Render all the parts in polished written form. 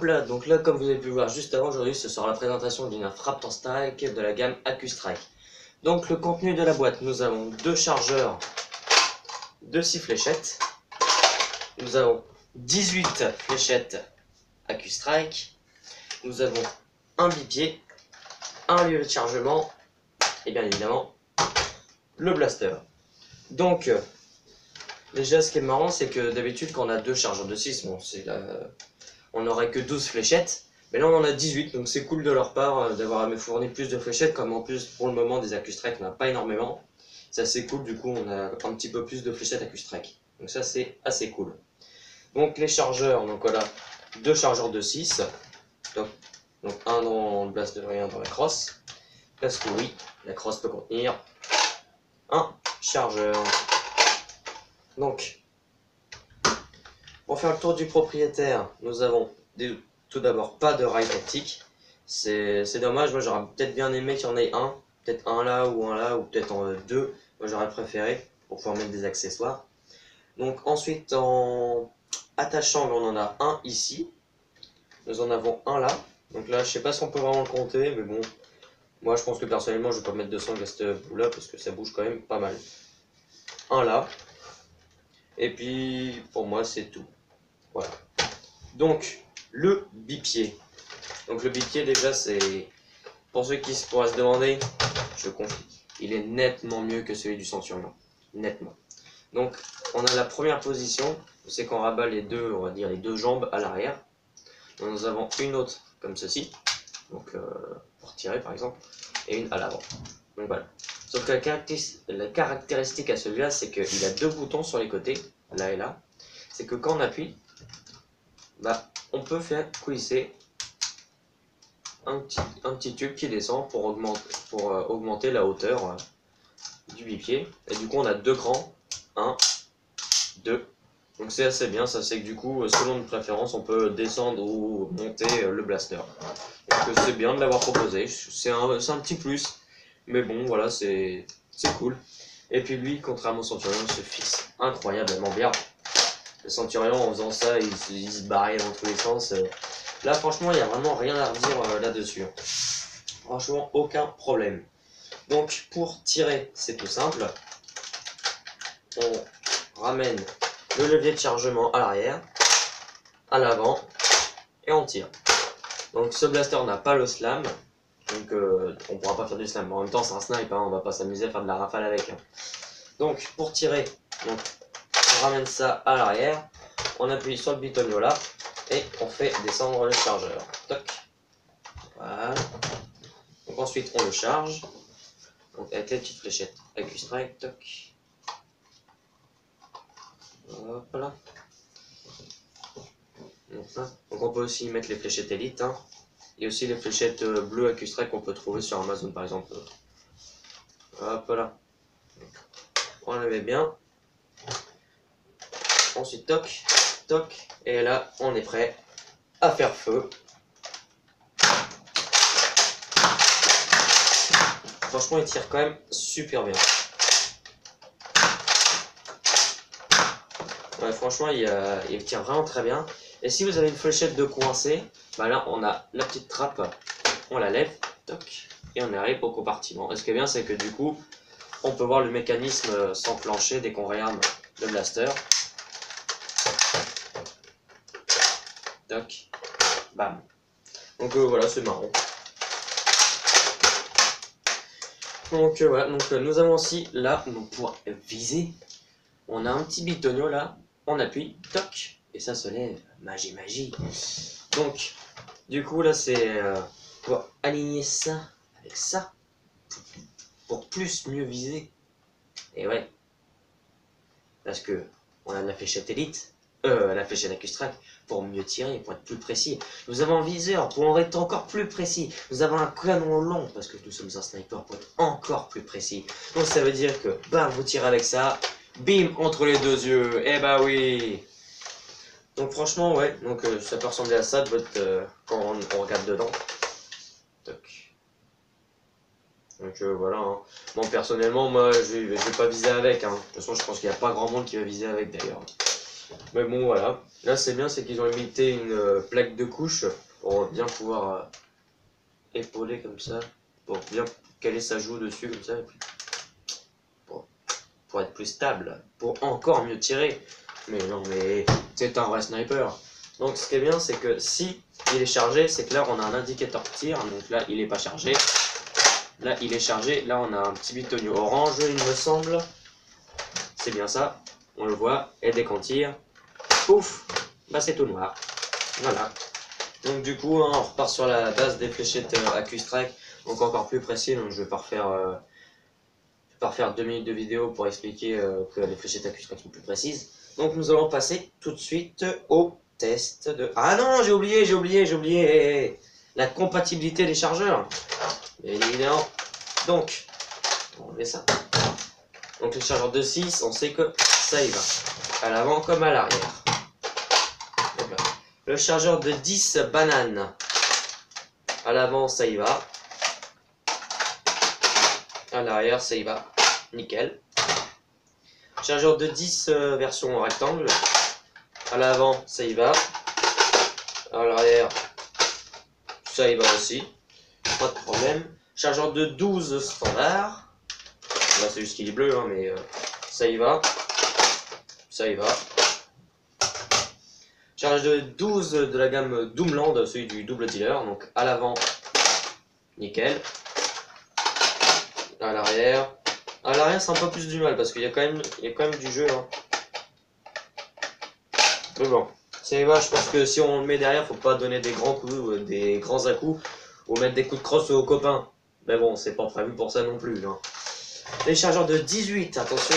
là, donc là comme vous avez pu le voir juste avant, aujourd'hui ce sera la présentation d'une Fraptor Strike de la gamme AccuStrike. Donc le contenu de la boîte, nous avons deux chargeurs de 6 fléchettes, nous avons 18 fléchettes AccuStrike, nous avons un bipied, un lieu de chargement et bien évidemment le blaster. Donc déjà ce qui est marrant c'est que d'habitude quand on a deux chargeurs de 6, bon, on n'aurait que 12 fléchettes, mais là on en a 18, donc c'est cool de leur part d'avoir me fourni plus de fléchettes, comme en plus pour le moment des AccuStrike on n'a pas énormément. C'est assez cool, du coup on a un petit peu plus de fléchettes AccuStrike, donc ça c'est assez cool. Donc les chargeurs, donc voilà, deux chargeurs de 6, donc un dans le blaster et un dans la crosse, parce que oui, la crosse peut contenir un chargeur. Donc, pour faire le tour du propriétaire, nous avons tout d'abord pas de rail tactique. C'est dommage, moi j'aurais peut-être bien aimé qu'il y en ait un, peut-être un là, ou peut-être en deux. Moi j'aurais préféré pour pouvoir mettre des accessoires. Donc ensuite en attachant, on en a un ici. Nous en avons un là. Donc là je sais pas si on peut vraiment le compter, mais bon. Moi je pense que personnellement je vais pas mettre de sangle à cette bout là parce que ça bouge quand même pas mal. Un là. Et puis pour moi c'est tout. Voilà. Donc le bipied. Donc le bipied déjà c'est, pour ceux qui pourraient se demander, je confie, il est nettement mieux que celui du Centurion. Nettement. Donc on a la première position, c'est qu'on rabat les deux, on va dire les deux jambes à l'arrière. Nous avons une autre comme ceci, donc pour tirer par exemple, et une à l'avant. Donc voilà. Sauf que la caractéristique à celui-là, c'est qu'il a deux boutons sur les côtés, là et là. C'est que quand on appuie, bah, on peut faire coulisser un petit tube qui descend pour augmenter la hauteur du bipied. Et du coup, on a deux crans, 1, 2. Donc c'est assez bien, ça c'est que du coup, selon notre préférence, on peut descendre ou monter le blaster. Donc c'est bien de l'avoir proposé, c'est un petit plus. Mais bon, voilà, c'est cool. Et puis lui, contrairement au Centurion, se fixe incroyablement bien. Le Centurion, en faisant ça, il se barrait dans tous les sens. Là, franchement, il n'y a vraiment rien à redire là-dessus. Franchement, aucun problème. Donc, pour tirer, c'est tout simple. On ramène le levier de chargement à l'arrière, à l'avant, et on tire. Donc, ce blaster n'a pas le slam. Donc on pourra pas faire du slam, en même temps c'est un snipe, hein, on va pas s'amuser à faire de la rafale avec. Hein. Donc pour tirer, on ramène ça à l'arrière, on appuie sur le bitonio là, et on fait descendre le chargeur. Toc. Voilà. Donc ensuite on le charge, donc avec les petites fléchettes AccuStrike, toc. Hop là. Donc on peut aussi mettre les fléchettes Elite, hein. Et aussi les fléchettes bleues AccuStrike qu'on peut trouver sur Amazon par exemple. Hop là. On le met bien. Ensuite toc, toc. Et là on est prêt à faire feu. Franchement il tire quand même super bien. Ouais, franchement il tire vraiment très bien. Et si vous avez une fléchette de coincée, bah là on a la petite trappe, on la lève, toc, et on arrive au compartiment. Et ce qui est bien c'est que du coup, on peut voir le mécanisme s'enclencher dès qu'on réarme le blaster. Toc, bam. Donc voilà, c'est marrant. Donc voilà, donc nous avons aussi là, donc pour viser, on a un petit bitonio là, on appuie, toc, et ça se lève, magie, magie. Donc, du coup là c'est pour aligner ça avec ça, pour plus mieux viser. Et ouais, parce que on a la fléchette Elite, la fléchette AccuStrike, pour mieux tirer, pour être plus précis. Nous avons un viseur pour être encore plus précis. Nous avons un canon long, parce que nous sommes un sniper, pour être encore plus précis. Donc ça veut dire que, bam, vous tirez avec ça, bim, entre les deux yeux, et bah oui. Donc franchement, ouais, donc ça peut ressembler à ça de votre, quand on regarde dedans. Toc. Donc voilà, hein. Bon personnellement, moi je vais pas viser avec, hein. De toute façon je pense qu'il n'y a pas grand monde qui va viser avec d'ailleurs. Mais bon, voilà. Là, c'est bien, c'est qu'ils ont imité une plaque de couche pour bien pouvoir épauler comme ça, pour bien caler sa joue dessus comme ça, et puis pour être plus stable, pour encore mieux tirer. Mais non, mais c'est un vrai sniper. Donc ce qui est bien, c'est que si il est chargé, c'est que là on a un indicateur de tir. Donc là il est pas chargé. Là il est chargé. Là on a un petit bitonio orange, il me semble. C'est bien ça. On le voit. Et dès qu'on tire, pouf, bah c'est tout noir. Voilà. Donc du coup, hein, on repart sur la base des fléchettes AccuStrike. Donc encore plus précis. Donc je vais pas refaire 2 minutes de vidéo pour expliquer que les fléchettes AccuStrike sont plus précises. Donc nous allons passer tout de suite au test de... Ah non, j'ai oublié la compatibilité des chargeurs. Bien évidemment. Donc, on va enlever ça. Donc les chargeurs de 6, on sait que ça y va. À l'avant comme à l'arrière. Le chargeur de 10 banane. À l'avant, ça y va. À l'arrière, ça y va. Nickel. Chargeur de 10 version rectangle. À l'avant, ça y va. À l'arrière, ça y va aussi. Pas de problème. Chargeur de 12 standard. Là, c'est juste qu'il est bleu, hein, mais ça y va. Ça y va. Charge de 12 de la gamme Doomland, celui du double dealer. Donc à l'avant, nickel. À l'arrière. À l'arrière, c'est un peu plus du mal parce qu'il y a quand même du jeu. Hein. Mais bon, ça y va. Je pense que si on le met derrière, faut pas donner des grands coups, des grands à-coups, ou mettre des coups de crosse aux copains. Mais bon, c'est pas prévu pour ça non plus. Hein. Les chargeurs de 18, attention.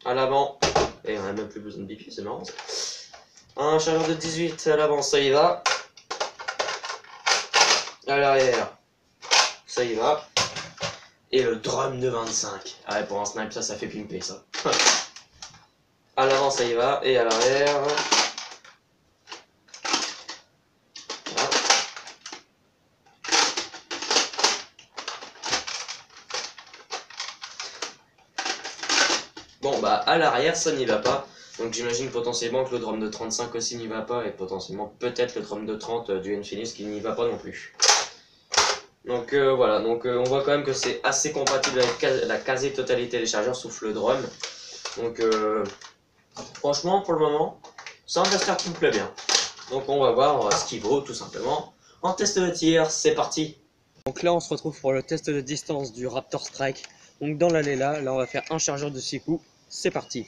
À l'avant. Et on a même plus besoin de bipi, c'est marrant. Un chargeur de 18 à l'avant, ça y va. À l'arrière, ça y va. Et le drum de 25. Ah ouais, pour un snipe, ça fait pimper ça. À l'avant, ça y va. Et à l'arrière. Voilà. Bon, bah, à l'arrière, ça n'y va pas. Donc j'imagine potentiellement que le drum de 35 aussi n'y va pas. Et potentiellement, peut-être le drum de 30 du Infinite qui n'y va pas non plus. Donc voilà, donc on voit quand même que c'est assez compatible avec la quasi-totalité des chargeurs sauf le drum. Donc franchement pour le moment, c'est un blaster qui me plaît bien. Donc on va voir ce qu'il vaut tout simplement. En test de tir, c'est parti. Donc là on se retrouve pour le test de distance du Raptor Strike. Donc dans l'allée là on va faire un chargeur de 6 coups. C'est parti.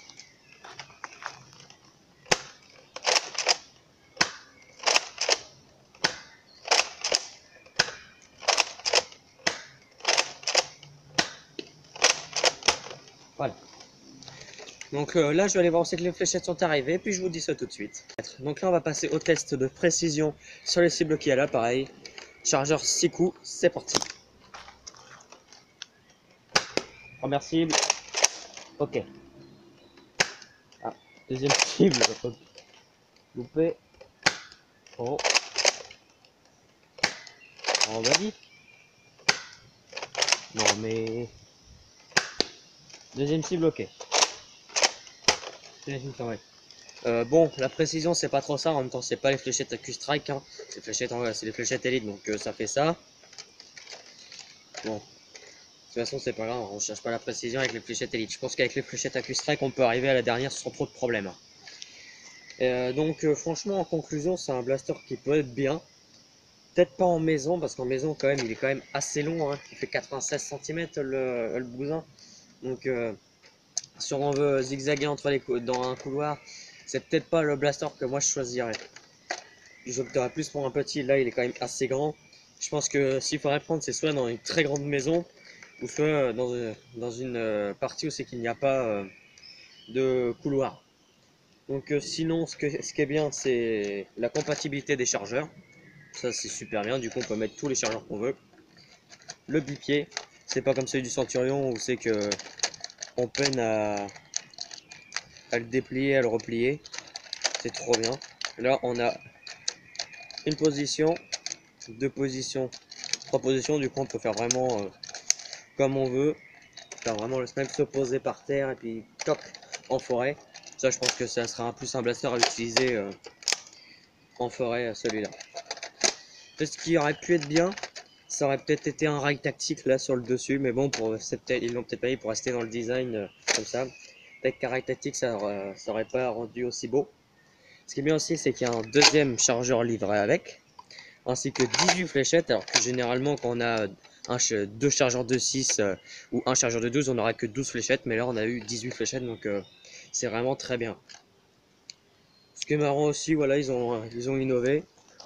Voilà. Donc là je vais aller voir aussi que les fléchettes sont arrivées, puis je vous dis ça tout de suite. Donc là on va passer au test de précision sur les cibles qu'il y a là, pareil. Chargeur 6 coups, c'est parti. Première cible, ok. Ah, deuxième cible, loupé. Oh. On va dire. Non mais... Deuxième cible, ok. Bon, la précision c'est pas trop ça, en même temps c'est pas les fléchettes AccuStrike, hein. C'est les fléchettes Elite, donc ça fait ça. Bon, de toute façon c'est pas grave, on cherche pas la précision avec les fléchettes Elite. Je pense qu'avec les fléchettes AccuStrike on peut arriver à la dernière sans trop de problèmes. Donc franchement en conclusion c'est un blaster qui peut être bien. Peut-être pas en maison, parce qu'en maison quand même il est quand même assez long, hein. Il fait 96 cm le bousin. Donc si on veut zigzaguer dans un couloir, c'est peut-être pas le blaster que moi je choisirais. J'opterais plus pour un petit, là il est quand même assez grand. Je pense que s'il faudrait prendre, c'est soit dans une très grande maison, ou soit dans une partie où c'est qu'il n'y a pas de couloir. Donc sinon, ce qui est bien, c'est la compatibilité des chargeurs. Ça c'est super bien, du coup on peut mettre tous les chargeurs qu'on veut. Le bipied, c'est pas comme celui du Centurion où c'est que on peine à le déplier, à le replier. C'est trop bien. Là on a une position, deux positions, trois positions, du coup on peut faire vraiment comme on veut. Faire vraiment le snipe se poser par terre et puis toc en forêt. Ça, je pense que ça sera plus un blaster à utiliser en forêt, celui-là. Peut-être ce qui aurait pu être bien, ça aurait peut-être été un rail tactique là sur le dessus, mais bon, ils l'ont peut-être pas mis pour rester dans le design comme ça. Peut-être qu'un rail tactique, ça aurait pas rendu aussi beau. Ce qui est bien aussi, c'est qu'il y a un deuxième chargeur livré avec, ainsi que 18 fléchettes, alors que généralement quand on a deux chargeurs de 6 ou un chargeur de 12, on n'aura que 12 fléchettes, mais là on a eu 18 fléchettes, donc c'est vraiment très bien. Ce qui est marrant aussi, voilà, ils ont innové.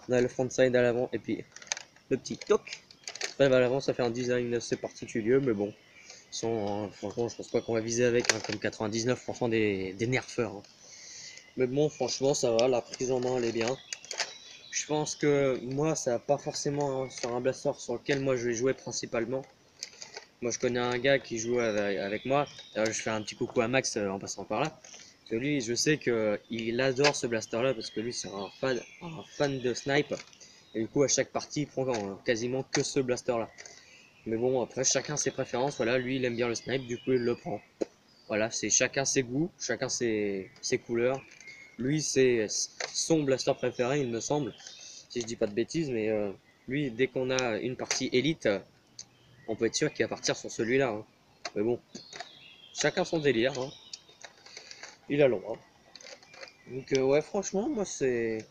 On a le frontside à l'avant et puis le petit toc. Bref, à l'avant, ça fait un design assez particulier, mais bon, franchement, je pense pas qu'on va viser avec comme 99% des nerfeurs. Hein. Mais bon, franchement, ça va, la prise en main, elle est bien. Je pense que moi, ça va pas forcément sur un blaster sur lequel moi je vais jouer principalement. Moi, je connais un gars qui joue avec moi. Je fais un petit coucou à Max en passant par là. Parce que lui, je sais qu'il adore ce blaster là parce que lui, c'est un fan de snipe. Et du coup, à chaque partie, il prend quasiment que ce blaster là. Mais bon, après, chacun ses préférences. Voilà, lui, il aime bien le snipe, du coup, il le prend. Voilà, c'est chacun ses goûts, chacun ses couleurs. Lui, c'est son blaster préféré, il me semble. Si je dis pas de bêtises, mais lui, dès qu'on a une partie élite, on peut être sûr qu'il va partir sur celui-là. Hein. Mais bon, chacun son délire. Hein. Il a le droit. Donc, ouais, franchement, moi, c'est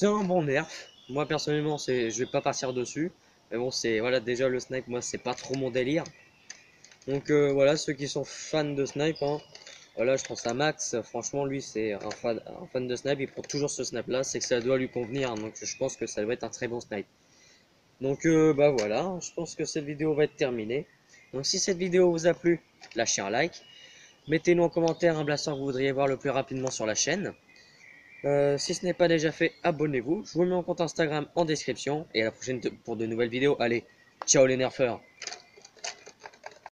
un bon nerf. Moi, personnellement, je vais pas partir dessus. Mais bon, voilà, déjà le snipe, moi, c'est pas trop mon délire. Donc voilà, ceux qui sont fans de snipe, hein, voilà, je pense à Max, franchement lui c'est un fan de snipe, il prend toujours ce snipe là, c'est que ça doit lui convenir, donc je pense que ça doit être un très bon snipe. Donc bah voilà, je pense que cette vidéo va être terminée. Donc si cette vidéo vous a plu, lâchez un like, mettez-nous en commentaire un blaster que vous voudriez voir le plus rapidement sur la chaîne. Si ce n'est pas déjà fait, abonnez-vous, je vous mets mon compte Instagram en description, et à la prochaine pour de nouvelles vidéos. Allez, ciao les nerfeurs!